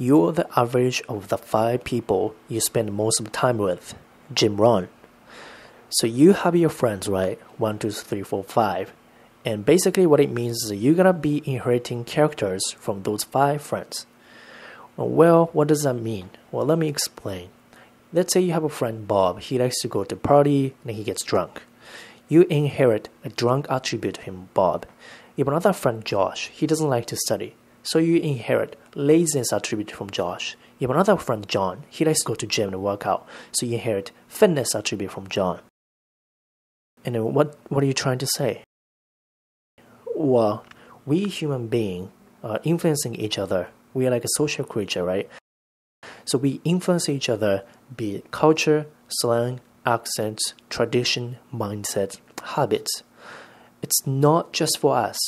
You're the average of the 5 people you spend most of the time with. Jim Rohn. So you have your friends, right? 1, 2, 3, 4, 5. And basically what it means is that you're gonna be inheriting characters from those 5 friends. Well, what does that mean? Well, let me explain. Let's say you have a friend, Bob. He likes to go to party and he gets drunk. You inherit a drunk attribute to him, Bob. You have another friend, Josh. He doesn't like to study. So you inherit laziness attribute from Josh. You have another friend, John. He likes to go to gym and work out. So you inherit fitness attribute from John. And then what are you trying to say? Well, we human beings are influencing each other. We are like a social creature, right? So we influence each other, be it culture, slang, accents, tradition, mindset, habits. It's not just for us.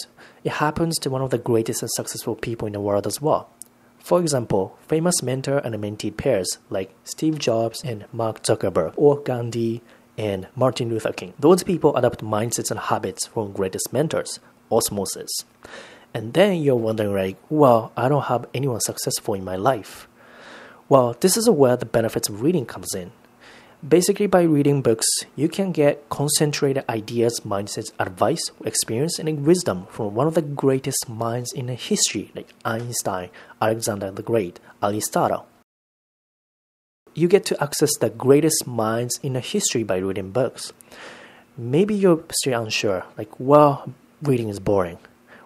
It happens to one of the greatest and successful people in the world as well. For example, famous mentor and mentee pairs like Steve Jobs and Mark Zuckerberg, or Gandhi and Martin Luther King. Those people adopt mindsets and habits from greatest mentors, osmosis. And then you're wondering like, well, I don't have anyone successful in my life. Well, this is where the benefits of reading comes in. Basically, by reading books, you can get concentrated ideas, mindsets, advice, experience, and wisdom from one of the greatest minds in history, like Einstein, Alexander the Great, Aristotle. You get to access the greatest minds in history by reading books. Maybe you're still unsure, like, well, reading is boring.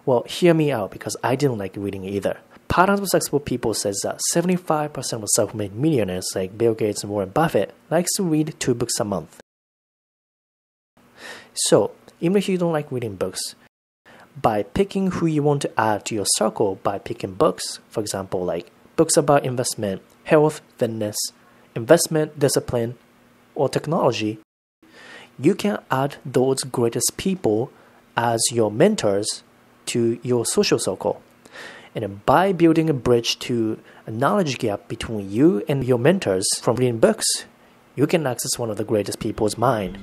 Well, hear me out because I didn't like reading either. Patterns of successful people says that 75% of self-made millionaires like Bill Gates and Warren Buffett likes to read 2 books a month. So, even if you don't like reading books, by picking who you want to add to your circle by picking books, for example, like books about investment, health, fitness, investment, discipline, or technology, you can add those greatest people as your mentors to your social circle. And by building a bridge to a knowledge gap between you and your mentors from reading books, you can access one of the greatest people's mind.